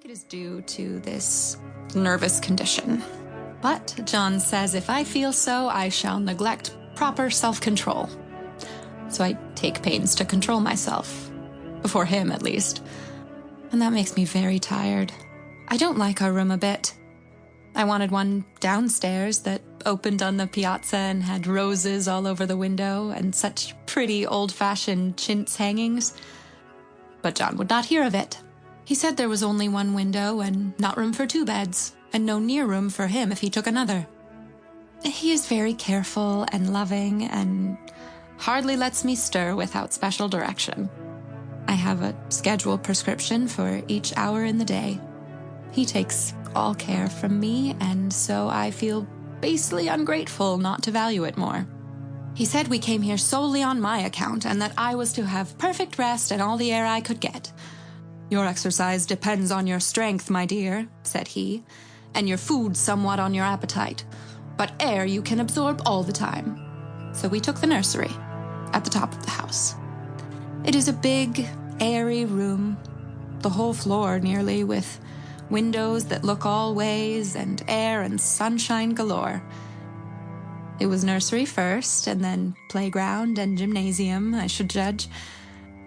think it is due to this nervous condition. But John says if I feel so, I shall neglect proper self-control. So I take pains to control myself. Before him, at least. And that makes me very tired. I don't like our room a bit. I wanted one downstairs that opened on the piazza and had roses all over the window and such pretty old-fashioned chintz hangings. But John would not hear of it. He said there was only one window and not room for 2 beds, and no near room for him if he took another. He is very careful and loving and hardly lets me stir without special direction. I have a scheduled prescription for each hour in the day. He takes all care from me, and so I feel basely ungrateful not to value it more. He said we came here solely on my account and that I was to have perfect rest and all the air I could get. Your exercise depends on your strength, my dear, said he, and your food somewhat on your appetite, but air you can absorb all the time. So we took the nursery, at the top of the house. It is a big, airy room, the whole floor nearly, with windows that look all ways and air and sunshine galore. It was nursery first, and then playground and gymnasium, I should judge,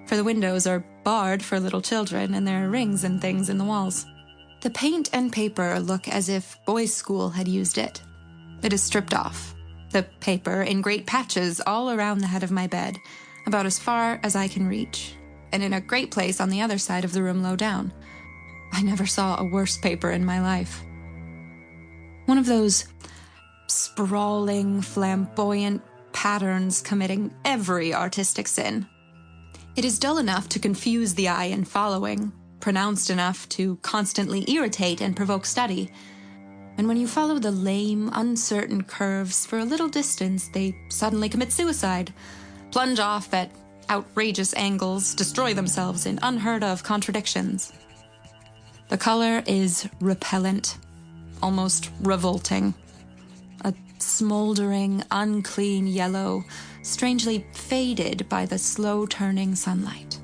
for the windows are barred for little children and there are rings and things in the walls. The paint and paper look as if boys' school had used it. It is stripped off, the paper in great patches all around the head of my bed, about as far as I can reach, and in a great place on the other side of the room low down. I never saw a worse paper in my life. One of those sprawling, flamboyant patterns committing every artistic sin. It is dull enough to confuse the eye in following, pronounced enough to constantly irritate and provoke study. And when you follow the lame, uncertain curves for a little distance, they suddenly commit suicide, plunge off at outrageous angles, destroy themselves in unheard-of contradictions. The color is repellent, almost revolting. A smoldering, unclean yellow, strangely faded by the slow-turning sunlight.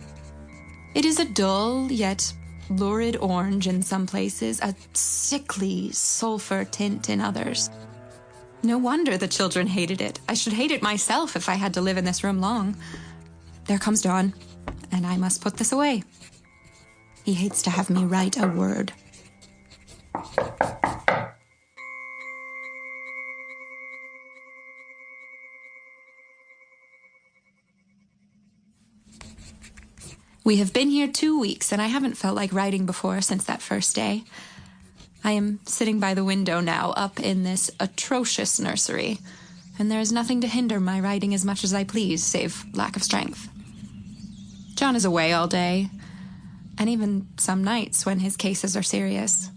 It is a dull, yet lurid orange in some places, a sickly sulfur tint in others. No wonder the children hated it. I should hate it myself if I had to live in this room long. There comes John, and I must put this away. He hates to have me write a word. We have been here 2 weeks, and I haven't felt like writing before since that first day. I am sitting by the window now, up in this atrocious nursery, and there is nothing to hinder my writing as much as I please, save lack of strength. John is away all day, and even some nights when his cases are serious.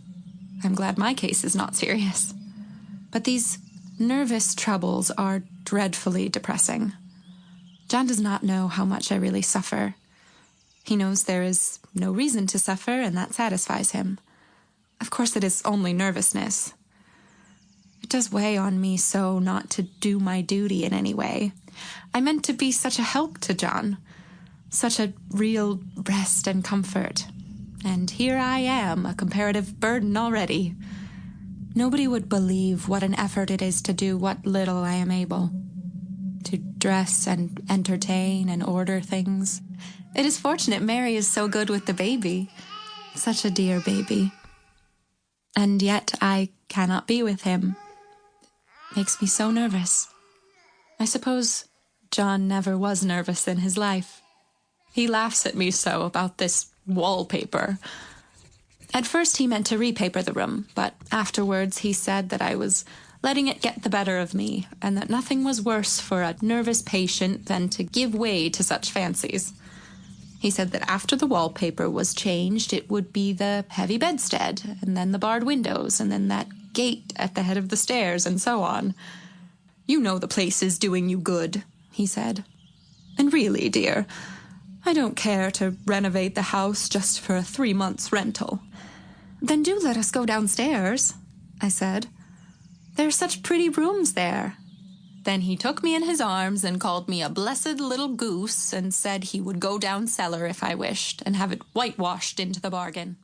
I'm glad my case is not serious. But these nervous troubles are dreadfully depressing. John does not know how much I really suffer. He knows there is no reason to suffer, and that satisfies him. Of course, it is only nervousness. It does weigh on me so not to do my duty in any way. I meant to be such a help to John, such a real rest and comfort. And here I am, a comparative burden already. Nobody would believe what an effort it is to do what little I am able. To dress and entertain and order things. It is fortunate Mary is so good with the baby. Such a dear baby. And yet I cannot be with him. Makes me so nervous. I suppose John never was nervous in his life. He laughs at me so about this wallpaper. At first he meant to repaper the room, but afterwards he said that I was letting it get the better of me, and that nothing was worse for a nervous patient than to give way to such fancies. He said that after the wallpaper was changed, it would be the heavy bedstead, and then the barred windows, and then that gate at the head of the stairs, and so on. You know the place is doing you good, he said. And really, dear, I don't care to renovate the house just for a 3 months' rental. Then do let us go downstairs, I said. There are such pretty rooms there. Then he took me in his arms and called me a blessed little goose and said he would go down cellar if I wished and have it whitewashed into the bargain.